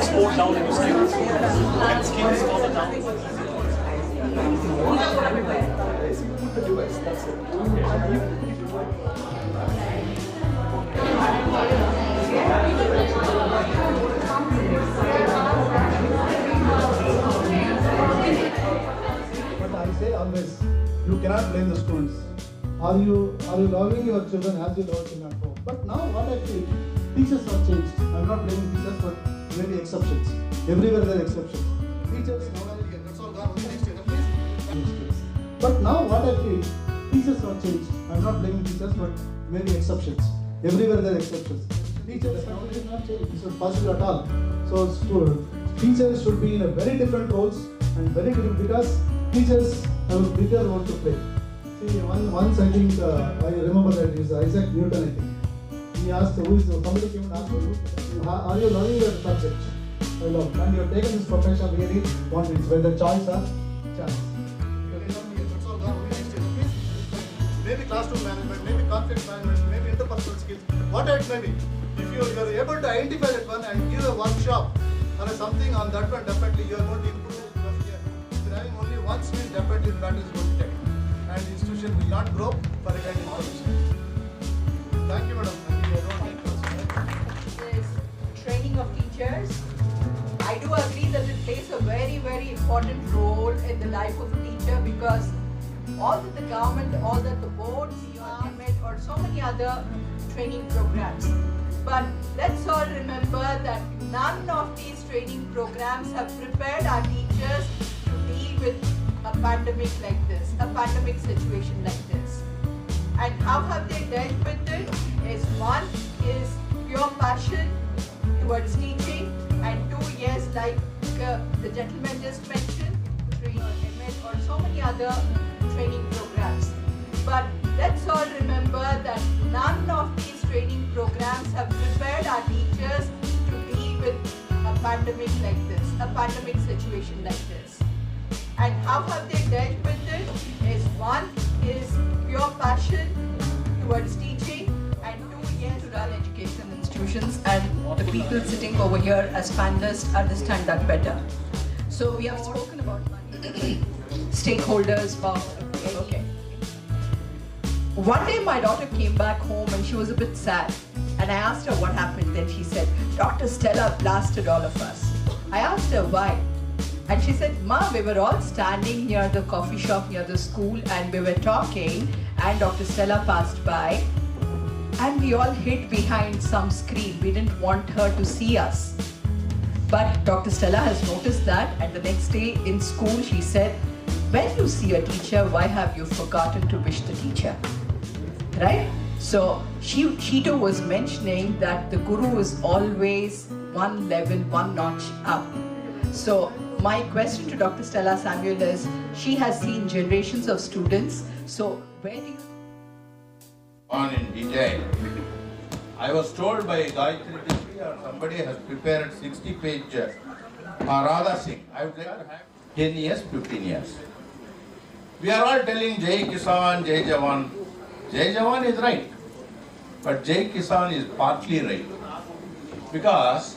sport down into skills, and skills further down. That's But I say always, you cannot blame the students. Are you loving your children as you love them at home? But now what I feel, teachers have changed. I'm not blaming teachers, but maybe exceptions. Everywhere there are exceptions. Teachers nowadays, that's all gone. Next year, please. But now what I feel, teachers have changed. I'm not blaming teachers, but maybe exceptions. Everywhere there are exceptions. Teachers nowadays not changed. This is possible at all. So teachers should be in a very different roles and very different because teachers have a bigger role to play. See, once I think I remember that it is Isaac Newton. I think he asked somebody came and asked him, "Are you loving your subject? I love, and you have taken this profession really want it whether choice or chance." That's all gone. Maybe classroom management, maybe conflict management, maybe interpersonal skills, whatever it may be. If you are able to identify that one and give a workshop or something on that one, definitely you are going to improve. If you are having only one skill, definitely that is going to take. And the institution will not grow for a kind of information. Thank you, madam. This training of teachers, I do agree that it plays a very, very important role in the life of a teacher because all that the government, all that the boards, CMET, or so many other training programs. But let's all remember that none of these training programs have prepared our teachers to deal with a pandemic like this, a pandemic situation like this. And how have they dealt with it? One is pure passion towards teaching, and two, yes, like the gentleman just mentioned, ML or so many other training programs. But let's all remember that none of these training programs have prepared our teachers to deal with a pandemic like this, a pandemic situation like this. And how have they dealt with it? One is pure passion towards teaching, and two, yes, to run education institutions, and the people sitting over here as panelists understand that better. So we have spoken about money, stakeholders, okay. One day my daughter came back home and she was a bit sad, and I asked her what happened. Then she said, "Dr. Stella blasted all of us." I asked her why. And she said, "Ma, we were all standing near the coffee shop near the school and we were talking, and Dr. Stella passed by and we all hid behind some screen. We didn't want her to see us. But Dr. Stella has noticed that, and the next day in school she said, when you see a teacher, why have you forgotten to wish the teacher?" Right? So she too was mentioning that the guru is always one level, one notch up. So my question to Dr. Stella Samuel is, she has seen generations of students, so where do you... On in detail. I was told by Gayatri Devi or somebody has prepared 60-page Radha Singh. I would like to have 10 years, 15 years. We are all telling Jai Kisan, Jai Jawan. Jai Jawan is right, but Jai Kisan is partly right. Because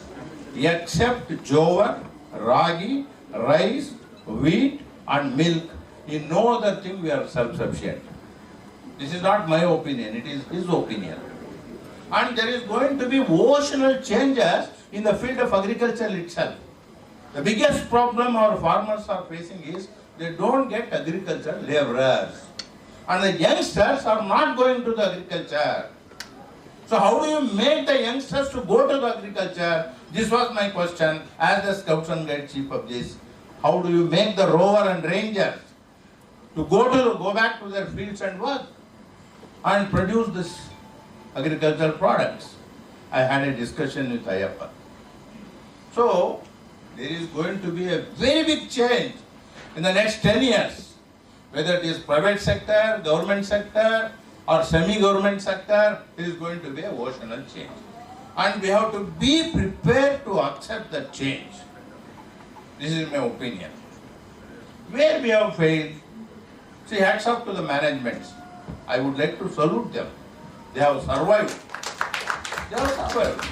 except jowar, ragi, rice, wheat and milk, in no other thing we are self-sufficient. This is not my opinion, it is his opinion. And there is going to be oceanal changes in the field of agriculture itself. The biggest problem our farmers are facing is they don't get agriculture laborers. And the youngsters are not going to the agriculture. So how do you make the youngsters to go to the agriculture? This was my question as the Scouts and Guides chief of this. How do you make the rover and rangers to go back to their fields and work and produce this agricultural products? I had a discussion with Ayappa. So there is going to be a very big change in the next 10 years, whether it is private sector, government sector or semi-government sector, it is going to be a oceanal change. And we have to be prepared to accept that change. This is my opinion. Where we have failed, see, hats off to the managements. I would like to salute them. They have survived. They have survived.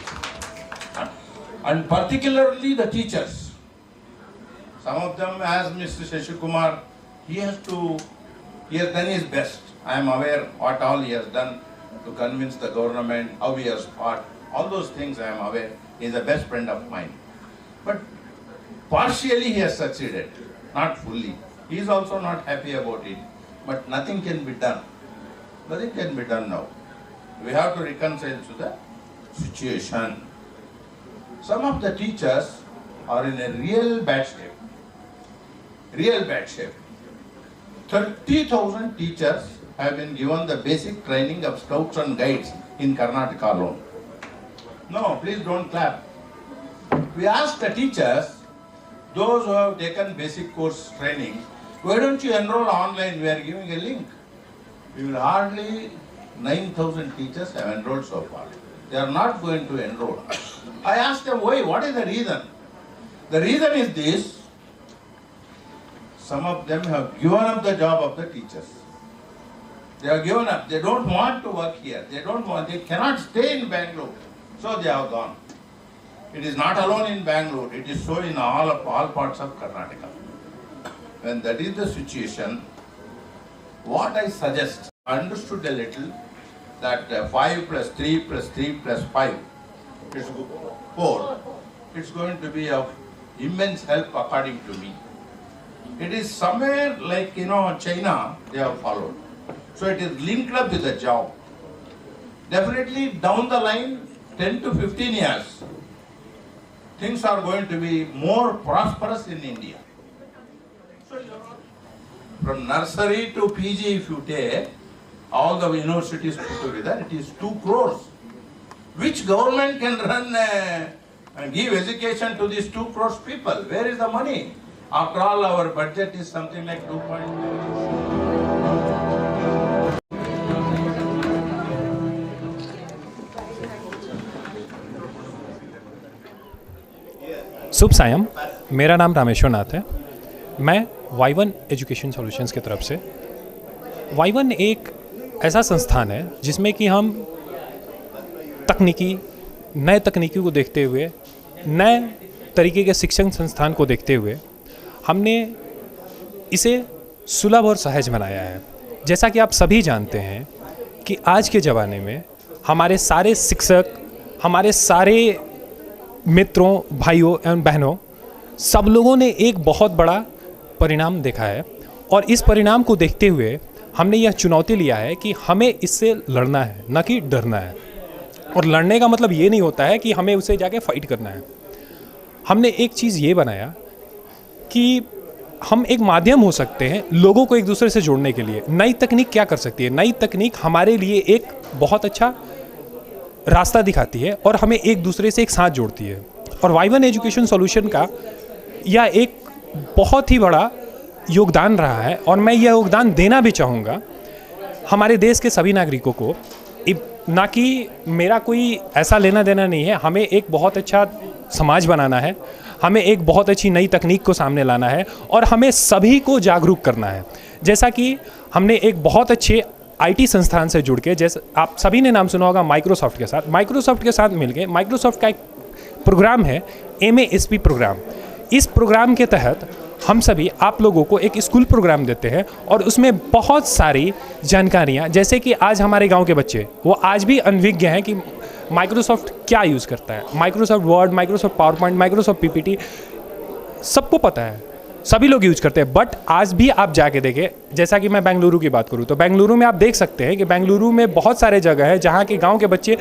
and particularly the teachers. Some of them, as Mr. Shashikumar, he has done his best. I am aware what all he has done to convince the government, how he has fought, all those things I am aware. He is the best friend of mine. But partially he has succeeded, not fully. He is also not happy about it. But nothing can be done. Nothing can be done now. We have to reconcile to the situation. Some of the teachers are in a real bad shape. Real bad shape. 30,000 teachers have been given the basic training of scouts and guides in Karnataka alone. No, please don't clap. We asked the teachers, those who have taken basic course training, why don't you enroll online? We are giving a link. We will hardly 9,000 teachers have enrolled so far. They are not going to enroll. I asked them why, what is the reason? The reason is this: some of them have given up the job of the teachers. They have given up. They don't want to work here. They cannot stay in Bangalore. So they have gone. It is not alone in Bangalore. It is so in all parts of Karnataka. When that is the situation, what I suggest, I understood a little that 5 plus 3 plus 3 plus 5 is 4. It's going to be of immense help according to me. It is somewhere like, China, they have followed. So it is linked up with the job. Definitely down the line, 10 to 15 years, things are going to be more prosperous in India. From nursery to PG, if you take all the universities put together, it is 2 crores. Which government can run and give education to these 2 crores people? Where is the money? After all, our budget is something like 2.2. शुभ सायं, मेरा नाम रामेश्वर नाथ है। मैं Y1 education solutions की तरफ से। Y1 एक ऐसा संस्थान है जिसमें कि हम नए तकनीकी को देखते हुए, नए तरीके के शिक्षण संस्थान को देखते हुए हमने इसे सुलभ और सहज बनाया है। जैसा कि आप सभी जानते हैं कि आज के ज़माने में हमारे सारे शिक्षक, हमारे सारे मित्रों, भाइयों एवं बहनों, सब लोगों ने एक बहुत बड़ा परिणाम देखा है और इस परिणाम को देखते हुए हमने यह चुनौती लिया है कि हमें इससे लड़ना है, न कि डरना है। और लड़ने का मतलब ये नहीं होता है कि हमें उसे जाके फाइट करना है। हमने एक चीज़ ये बनाया कि हम एक माध्यम हो सकते हैं लोगों को एक दूसरे से जोड़ने के लिए। नई तकनीक क्या कर सकती है? नई तकनीक हमारे लिए एक बहुत अच्छा रास्ता दिखाती है और हमें एक दूसरे से एक साथ जोड़ती है। और Y1 एजुकेशन सॉल्यूशन का यह एक बहुत ही बड़ा योगदान रहा है और मैं यह योगदान देना भी चाहूँगा हमारे देश के सभी नागरिकों को। ना कि मेरा कोई ऐसा लेना देना नहीं है, हमें एक बहुत अच्छा समाज बनाना है, हमें एक बहुत अच्छी नई तकनीक को सामने लाना है और हमें सभी को जागरूक करना है। जैसा कि हमने एक बहुत अच्छे IT संस्थान से जुड़ के, जैसे आप सभी ने नाम सुना होगा माइक्रोसॉफ्ट के साथ मिलके माइक्रोसॉफ्ट का एक प्रोग्राम है MASP प्रोग्राम। इस प्रोग्राम के तहत हम सभी आप लोगों को एक स्कूल प्रोग्राम देते हैं और उसमें बहुत सारी जानकारियाँ, जैसे कि आज हमारे गांव के बच्चे वो आज भी अनभिज्ञ हैं कि माइक्रोसॉफ्ट क्या यूज़ करता है। Microsoft word, Microsoft power point, Microsoft PPT सबको पता है, सभी लोग यूज करते हैं। बट आज भी आप जाके देखें, जैसा कि मैं बेंगलुरु की बात करूँ तो बेंगलुरु में आप देख सकते हैं कि बेंगलुरु में बहुत सारे जगह है जहाँ के गांव के बच्चे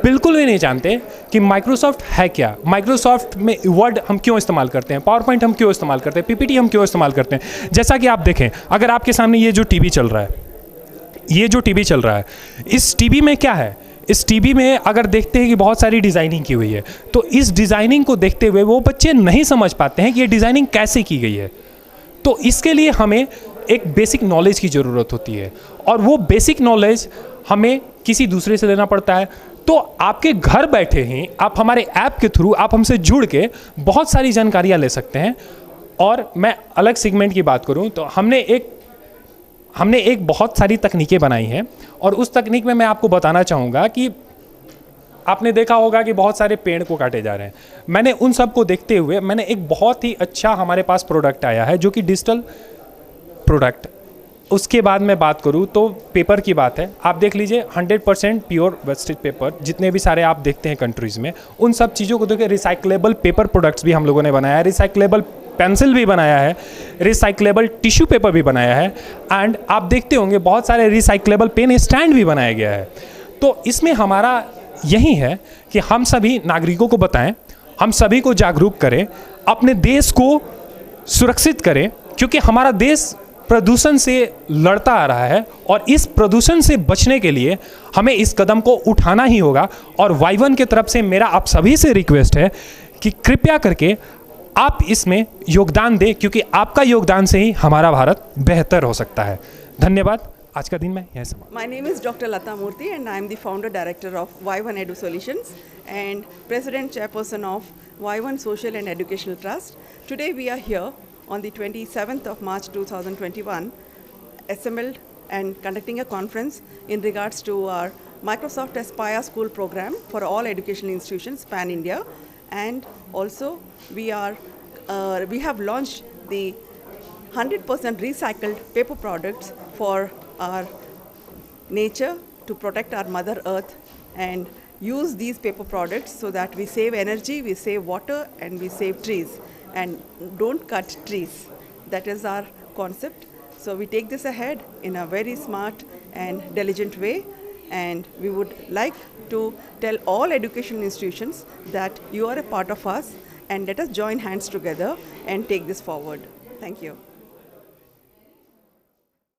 बिल्कुल भी नहीं जानते कि माइक्रोसॉफ्ट है क्या, माइक्रोसॉफ्ट में वर्ड हम क्यों इस्तेमाल करते हैं, पावर पॉइंट हम क्यों इस्तेमाल करते हैं, PPT हम क्यों इस्तेमाल करते हैं। जैसा कि आप देखें, अगर आपके सामने ये जो टीवी चल रहा है, इस टीवी में क्या है? इस टीवी में अगर देखते हैं कि बहुत सारी डिज़ाइनिंग की हुई है, तो इस डिज़ाइनिंग को देखते हुए वो बच्चे नहीं समझ पाते हैं कि ये डिज़ाइनिंग कैसे की गई है। तो इसके लिए हमें एक बेसिक नॉलेज की ज़रूरत होती है और वो बेसिक नॉलेज हमें किसी दूसरे से लेना पड़ता है। तो आपके घर बैठे ही आप हमारे ऐप के थ्रू आप हमसे जुड़ के बहुत सारी जानकारियाँ ले सकते हैं। और मैं अलग सेगमेंट की बात करूँ तो हमने एक बहुत सारी तकनीकें बनाई हैं और उस तकनीक में मैं आपको बताना चाहूँगा कि आपने देखा होगा कि बहुत सारे पेड़ को काटे जा रहे हैं। मैंने उन सब को देखते हुए मैंने एक बहुत ही अच्छा हमारे पास प्रोडक्ट आया है जो कि डिजिटल प्रोडक्ट। उसके बाद मैं बात करूँ तो पेपर की बात है। आप देख लीजिए 100% प्योर वेस्टेज पेपर, जितने भी सारे आप देखते हैं कंट्रीज़ में, उन सब चीज़ों को देखिए रिसाइक्लेबल पेपर प्रोडक्ट्स भी हम लोगों ने बनाया है, रिसाइक्लेबल पेंसिल भी बनाया है, रिसाइक्लेबल टिश्यू पेपर भी बनाया है, एंड आप देखते होंगे बहुत सारे रिसाइक्लेबल पेन स्टैंड भी बनाया गया है। तो इसमें हमारा यही है कि हम सभी नागरिकों को बताएं, हम सभी को जागरूक करें, अपने देश को सुरक्षित करें, क्योंकि हमारा देश प्रदूषण से लड़ता आ रहा है और इस प्रदूषण से बचने के लिए हमें इस कदम को उठाना ही होगा। और Y1 की तरफ से मेरा आप सभी से रिक्वेस्ट है कि कृपया करके आप इसमें योगदान दें, क्योंकि आपका योगदान से ही हमारा भारत बेहतर हो सकता है। धन्यवाद। आज का दिन मैं यहीं समाप्त। My name is Dr. Lata Murthy and I am the founder director of Y1 Edu Solutions and president chairperson of Y1 Social and Educational Trust. Today we are here on the 27th of March 2021 assembled and conducting a conference in regards to our Microsoft Aspire School program for all educational institutions pan India, and also we have launched the 100% recycled paper products for our nature, to protect our mother earth and use these paper products so that we save energy, we save water and we save trees, and don't cut trees. That is our concept. So we take this ahead in a very smart and diligent way, and we would like to tell all educational institutions that you are a part of us and let us join hands together and take this forward. Thank you.